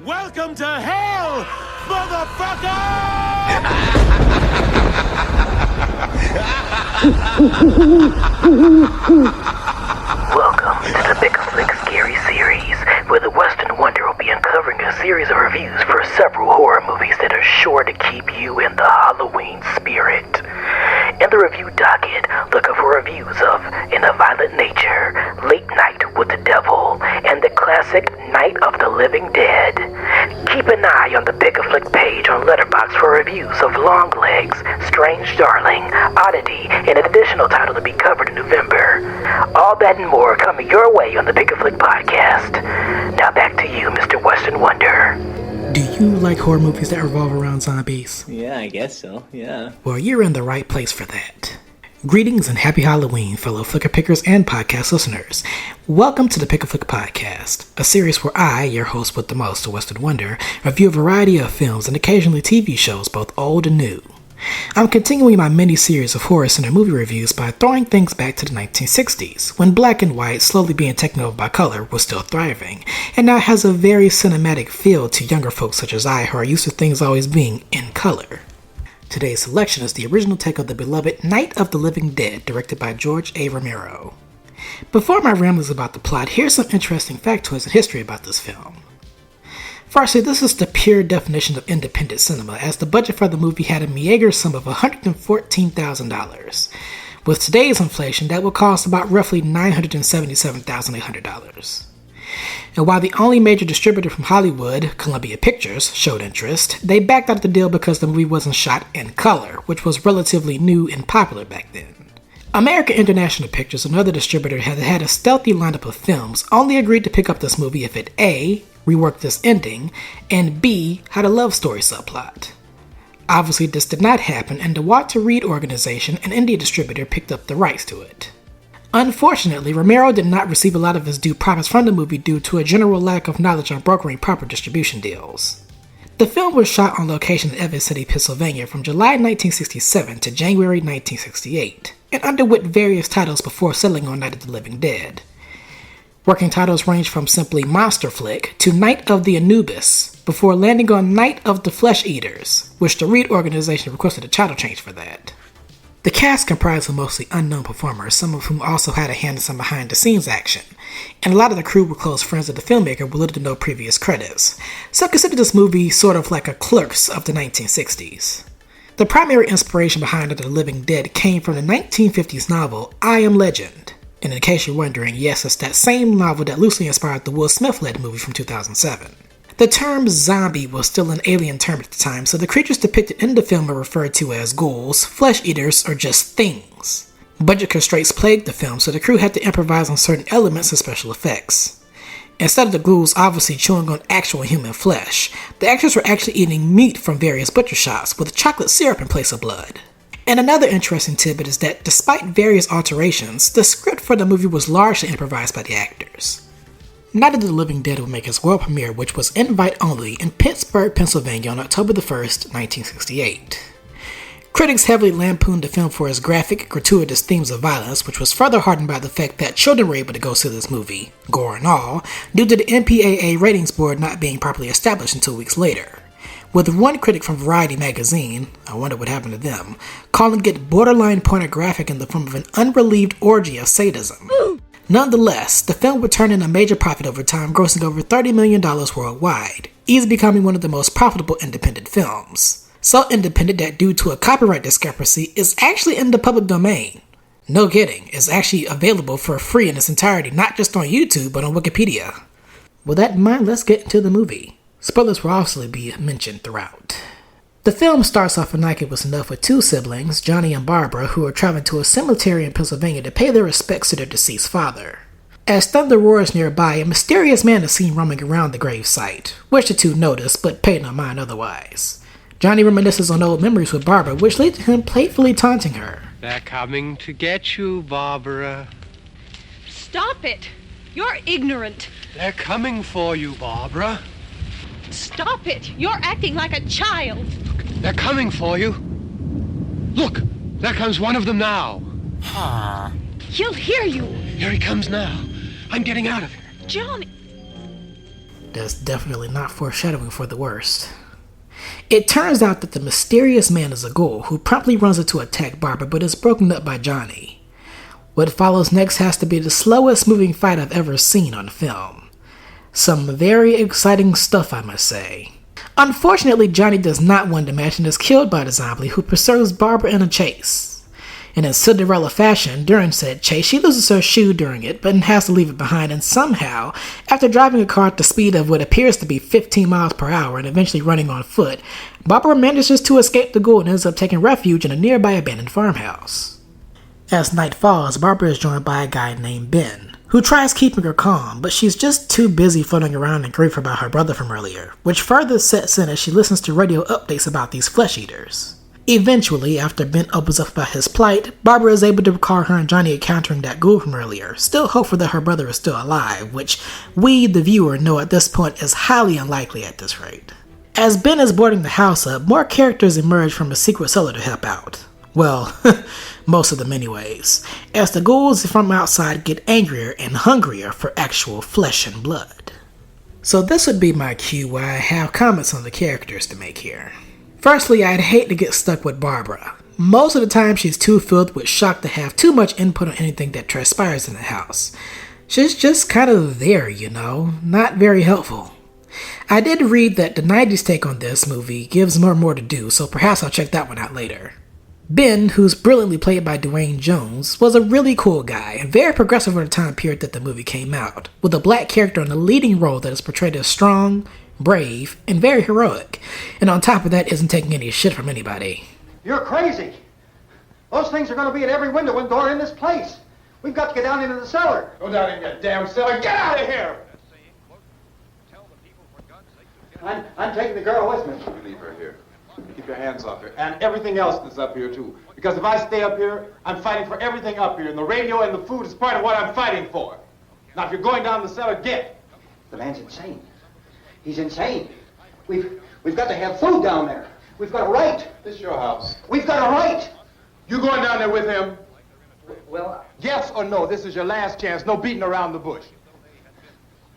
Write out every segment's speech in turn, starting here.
Welcome to hell, motherfucker! Welcome to the Pic-a-Flic Scary Series, where the Western Wonder will be uncovering a series of reviews for several horror movies that are sure to keep you in the Halloween spirit. In the review docket, look for reviews of In a Violent Nature, Late Night with the Devil, and the classic Night of the Living Dead. Keep an eye on the Pic-a-Flic page on Letterboxd for reviews of Long Legs, Strange Darling, Oddity, and an additional title to be covered in November. All that and more coming your way on the Pic-a-Flic podcast. Now back to you, Mr. Western Wonder. Do you like horror movies that revolve around zombies? Yeah, I guess so, yeah. Well, you're in the right place for that. Greetings and happy Halloween, fellow Flicker Pickers and podcast listeners. Welcome to the Pic-a-Flic podcast, a series where I, your host with the most, the Western Wonder, review a variety of films and occasionally TV shows, both old and new. I'm continuing my mini-series of horror center movie reviews by throwing things back to the 1960s, when black and white, slowly being taken over by color, was still thriving, and now has a very cinematic feel to younger folks such as I who are used to things always being in color. Today's selection is the original take of the beloved Night of the Living Dead, directed by George A. Romero. Before my ramblings about the plot, here's some interesting factoids and history about this film. Firstly, this is the pure definition of independent cinema, as the budget for the movie had a meager sum of $114,000. With today's inflation, that would cost about roughly $977,800. And while the only major distributor from Hollywood, Columbia Pictures, showed interest, they backed out of the deal because the movie wasn't shot in color, which was relatively new and popular back then. American International Pictures, another distributor, had a stealthy lineup of films, only agreed to pick up this movie if it A, reworked this ending, and B, had a love story subplot. Obviously, this did not happen, and the Walter Reed organization, an indie distributor, picked up the rights to it. Unfortunately, Romero did not receive a lot of his due profits from the movie due to a general lack of knowledge on brokering proper distribution deals. The film was shot on location in Evans City, Pennsylvania from July 1967 to January 1968, and underwent various titles before settling on Night of the Living Dead. Working titles range from simply Monster Flick to Night of the Anubis, before landing on Night of the Flesh Eaters, which the Reed organization requested a title change for that. The cast comprised of mostly unknown performers, some of whom also had a hand in some behind-the-scenes action, and a lot of the crew were close friends of the filmmaker with little to no previous credits, so consider this movie sort of like a Clerks of the 1960s. The primary inspiration behind Night of the Living Dead came from the 1950s novel I Am Legend. And in case you're wondering, yes, it's that same novel that loosely inspired the Will Smith-led movie from 2007. The term zombie was still an alien term at the time, so the creatures depicted in the film are referred to as ghouls, flesh eaters, or just things. Budget constraints plagued the film, so the crew had to improvise on certain elements and special effects. Instead of the ghouls obviously chewing on actual human flesh, the actors were actually eating meat from various butcher shops with chocolate syrup in place of blood. And another interesting tidbit is that despite various alterations, the script for the movie was largely improvised by the actors. Night of the Living Dead would make its world premiere, which was invite only, in Pittsburgh, Pennsylvania on October the 1st, 1968. Critics heavily lampooned the film for its graphic, gratuitous themes of violence, which was further hardened by the fact that children were able to go see this movie, gore and all, due to the MPAA ratings board not being properly established until weeks later. With one critic from Variety magazine, I wonder what happened to them, calling it borderline pornographic in the form of an unrelieved orgy of sadism. Nonetheless, the film would turn in a major profit over time, grossing over $30 million worldwide, easily becoming one of the most profitable independent films. So independent that due to a copyright discrepancy, it's actually in the public domain. No kidding, it's actually available for free in its entirety, not just on YouTube, but on Wikipedia. With that in mind, let's get into the movie. Spoilers will obviously be mentioned throughout. The film starts off innocuous enough with two siblings, Johnny and Barbara, who are traveling to a cemetery in Pennsylvania to pay their respects to their deceased father. As thunder roars nearby, a mysterious man is seen roaming around the gravesite, which the two notice but pay no mind otherwise. Johnny reminisces on old memories with Barbara, which lead to him playfully taunting her. They're coming to get you, Barbara. Stop it! You're ignorant. They're coming for you, Barbara. Stop it! You're acting like a child. They're coming for you. Look, there comes one of them now. He'll hear you. Here he comes now. I'm getting out of here. Johnny. That's definitely not foreshadowing for the worst. It turns out that the mysterious man is a ghoul who promptly runs into attack Barbara but is broken up by Johnny. What follows next has to be the slowest moving fight I've ever seen on film. Some very exciting stuff, I must say. Unfortunately, Johnny does not win the match and is killed by the zombie who pursues Barbara in a chase. And in Cinderella fashion, during said chase, she loses her shoe during it, but has to leave it behind, and somehow, after driving a car at the speed of what appears to be 15 miles per hour and eventually running on foot, Barbara manages to escape the ghoul and ends up taking refuge in a nearby abandoned farmhouse. As night falls, Barbara is joined by a guy named Ben, who tries keeping her calm, but she's just too busy floating around in grief about her brother from earlier, which further sets in as she listens to radio updates about these flesh eaters. Eventually, after Ben opens up about his plight, Barbara is able to recall her and Johnny encountering that ghoul from earlier, still hopeful that her brother is still alive, which we, the viewer, know at this point is highly unlikely at this rate. As Ben is boarding the house up, more characters emerge from a secret cellar to help out. Well, most of them anyways, as the ghouls from outside get angrier and hungrier for actual flesh and blood. So this would be my cue where I have comments on the characters to make here. Firstly, I'd hate to get stuck with Barbara. Most of the time she's too filled with shock to have too much input on anything that transpires in the house. She's just kind of there, you know, not very helpful. I did read that the 90s take on this movie gives more to do, so perhaps I'll check that one out later. Ben, who's brilliantly played by Dwayne Jones, was a really cool guy and very progressive for the time period that the movie came out, with a black character in a leading role that is portrayed as strong, brave, and very heroic, and on top of that isn't taking any shit from anybody. You're crazy. Those things are going to be at every window and door in this place. We've got to get down into the cellar. Go down in your damn cellar. Get out of here! I'm taking the girl with me. You leave her here. Keep your hands off her. And everything else that's up here, too. Because if I stay up here, I'm fighting for everything up here. And the radio and the food is part of what I'm fighting for. Now, if you're going down the cellar, get. The man's insane. He's insane. We've got to have food down there. We've got a right. This is your house. We've got a right. You going down there with him? Well, Yes or no? This is your last chance. No beating around the bush.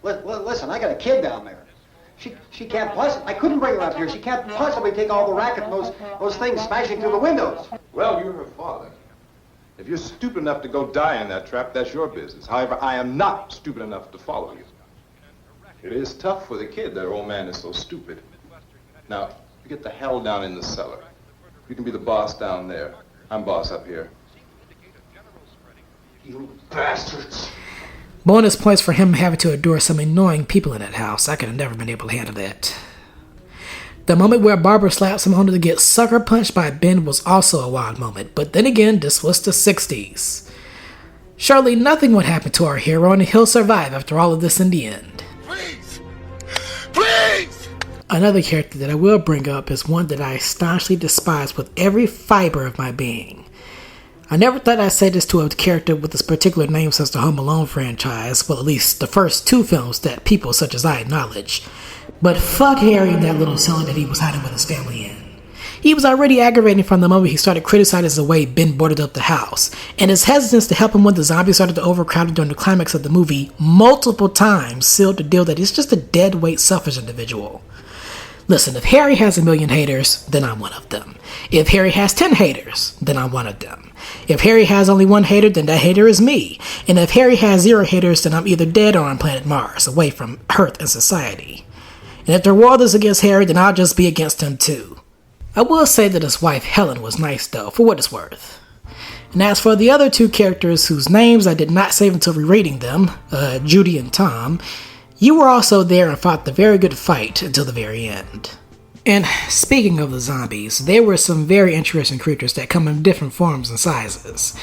listen, I got a kid down there. She can't possibly, I couldn't bring her up here. She can't possibly take all the racket and those things smashing through the windows. Well, you're her father. If you're stupid enough to go die in that trap, that's your business. However, I am not stupid enough to follow you. It is tough for the kid. That old man is so stupid. Now, you get the hell down in the cellar. You can be the boss down there. I'm boss up here. You bastards. Bonus points for him having to endure some annoying people in that house. I could have never been able to handle that. The moment where Barbara slaps him only to get sucker punched by Ben was also a wild moment, but then again, this was the 60s. Surely nothing would happen to our hero and he'll survive after all of this in the end. Please! Please! Another character that I will bring up is one that I staunchly despise with every fiber of my being. I never thought I'd say this to a character with this particular name since the Home Alone franchise, well at least the first two films that people such as I acknowledge. But fuck Harry in that little cellar that he was hiding with his family in. He was already aggravating from the moment he started criticizing the way Ben boarded up the house, and his hesitance to help him when the zombies started to overcrowd during the climax of the movie multiple times sealed the deal that he's just a dead-weight selfish individual. Listen, if Harry has 1 million haters, then I'm one of them. If Harry has 10 haters, then I'm one of them. If Harry has only one hater, then that hater is me. And if Harry has 0 haters, then I'm either dead or on planet Mars, away from Earth and society. And if the world is against Harry, then I'll just be against him too. I will say that his wife Helen was nice though, for what it's worth. And as for the other two characters whose names I did not save until rereading them, Judy and Tom, you were also there and fought the very good fight until the very end. And speaking of the zombies, there were some very interesting creatures that come in different forms and sizes.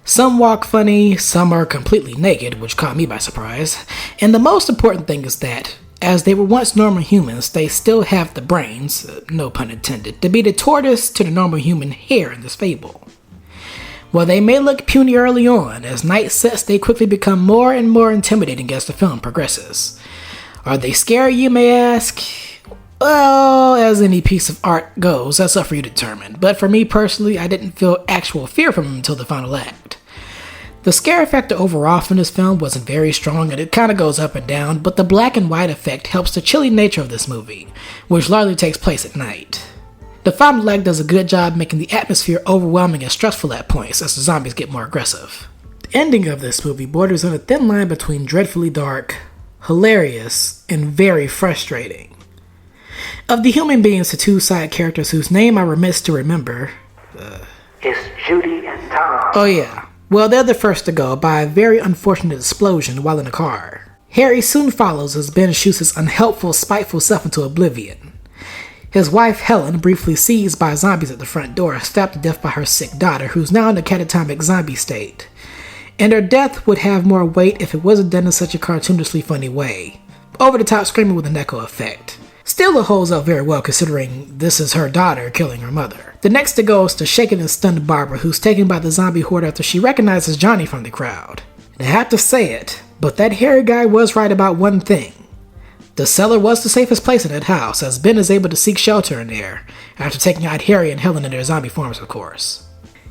Some walk funny, some are completely naked, which caught me by surprise. And the most important thing is that, as they were once normal humans, they still have the brains, no pun intended, to be the tortoise to the normal human hare in this fable. While they may look puny early on, as night sets they quickly become more and more intimidating as the film progresses. Are they scary, you may ask? Well, as any piece of art goes, that's up for you to determine. But for me personally, I didn't feel actual fear from them until the final act. The scare factor overall from this film wasn't very strong, and it kind of goes up and down, but the black and white effect helps the chilly nature of this movie, which largely takes place at night. The final leg does a good job making the atmosphere overwhelming and stressful at points as the zombies get more aggressive. The ending of this movie borders on a thin line between dreadfully dark, hilarious, and very frustrating. Of the human beings, the two side characters whose name I remiss to remember... It's Judy and Tom. Oh yeah. Well, they're the first to go by a very unfortunate explosion while in a car. Harry soon follows as Ben shoots his unhelpful, spiteful self into oblivion. His wife, Helen, briefly seized by zombies at the front door, stabbed to death by her sick daughter, who's now in a catatonic zombie state. And her death would have more weight if it wasn't done in such a cartoonishly funny way. Over-the-top screaming with an echo effect. Still, it holds up very well considering this is her daughter killing her mother. The next to go is the shaken and stunned Barbara, who's taken by the zombie horde after she recognizes Johnny from the crowd. And I have to say it, but that hairy guy was right about one thing. The cellar was the safest place in that house, as Ben is able to seek shelter in there, after taking out Harry and Helen in their zombie forms, of course.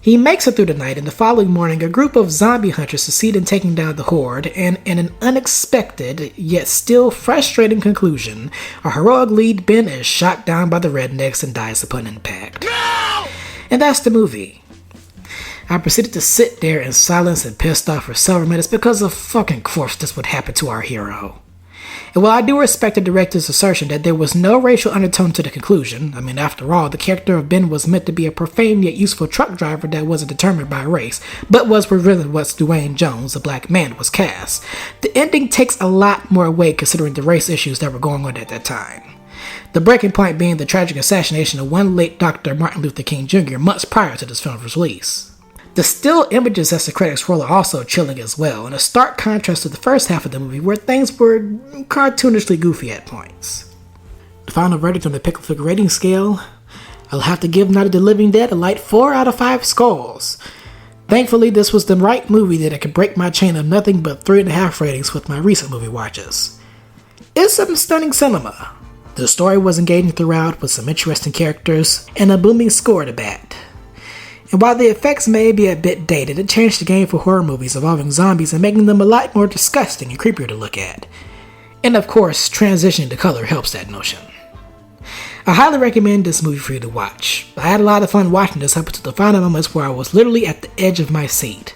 He makes it through the night, and the following morning, a group of zombie hunters succeed in taking down the horde, and in an unexpected, yet still frustrating conclusion, our heroic lead Ben is shot down by the rednecks and dies upon impact. No! And that's the movie. I proceeded to sit there in silence and pissed off for several minutes because of fucking course this would happen to our hero. And while I do respect the director's assertion that there was no racial undertone to the conclusion, I mean, after all, the character of Ben was meant to be a profane yet useful truck driver that wasn't determined by race, but was revealing what Dwayne Jones, a black man, was cast. The ending takes a lot more weight considering the race issues that were going on at that time. The breaking point being the tragic assassination of one late Dr. Martin Luther King Jr. months prior to this film's release. The still images as the credits roll are also chilling as well, in a stark contrast to the first half of the movie where things were cartoonishly goofy at points. The final verdict on the Pic-a-Flic rating scale, I'll have to give Night of the Living Dead a light 4 out of 5 skulls. Thankfully, this was the right movie that I could break my chain of nothing but 3.5 ratings with my recent movie watches. It's some stunning cinema. The story was engaging throughout with some interesting characters and a booming score to bat. And while the effects may be a bit dated, it changed the game for horror movies involving zombies and making them a lot more disgusting and creepier to look at. And of course, transitioning to color helps that notion. I highly recommend this movie for you to watch. I had a lot of fun watching this up until the final moments where I was literally at the edge of my seat.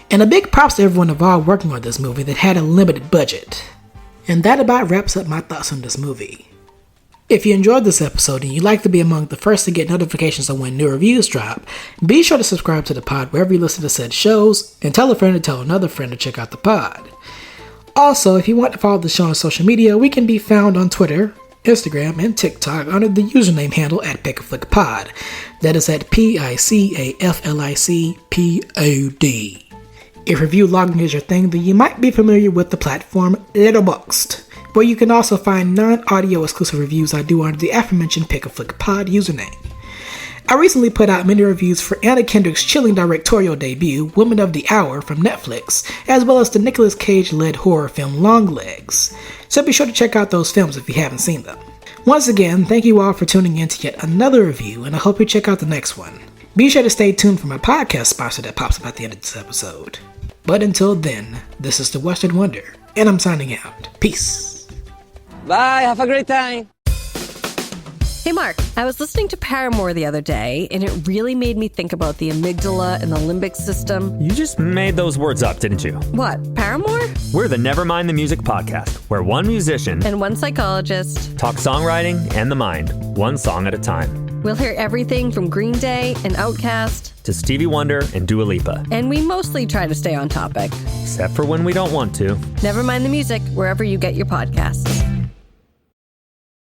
And a big props to everyone involved working on this movie that had a limited budget. And that about wraps up my thoughts on this movie. If you enjoyed this episode and you'd like to be among the first to get notifications on when new reviews drop, be sure to subscribe to the pod wherever you listen to said shows, and tell a friend to tell another friend to check out the pod. Also, if you want to follow the show on social media, we can be found on Twitter, Instagram, and TikTok under the username handle at Pic-a-Flic Pod. That is at PICAFLICPOD. If review logging is your thing, then you might be familiar with the platform Letterboxd, where you can also find non-audio exclusive reviews I do under the aforementioned Pic-a-Flic Pod username. I recently put out many reviews for Anna Kendrick's chilling directorial debut, Woman of the Hour from Netflix, as well as the Nicolas Cage-led horror film Longlegs, so be sure to check out those films if you haven't seen them. Once again, thank you all for tuning in to yet another review, and I hope you check out the next one. Be sure to stay tuned for my podcast sponsor that pops up at the end of this episode. But until then, this is the Western Wonder, and I'm signing out. Peace. Bye, have a great time. Hey Mark, I was listening to Paramore the other day, and it really made me think about the amygdala and the limbic system. You just made those words up, didn't you? What, Paramore? We're the Nevermind the Music podcast, where one musician and one psychologist talk songwriting and the mind, one song at a time. We'll hear everything from Green Day and Outkast to Stevie Wonder and Dua Lipa. And we mostly try to stay on topic. Except for when we don't want to. Nevermind the Music, wherever you get your podcasts.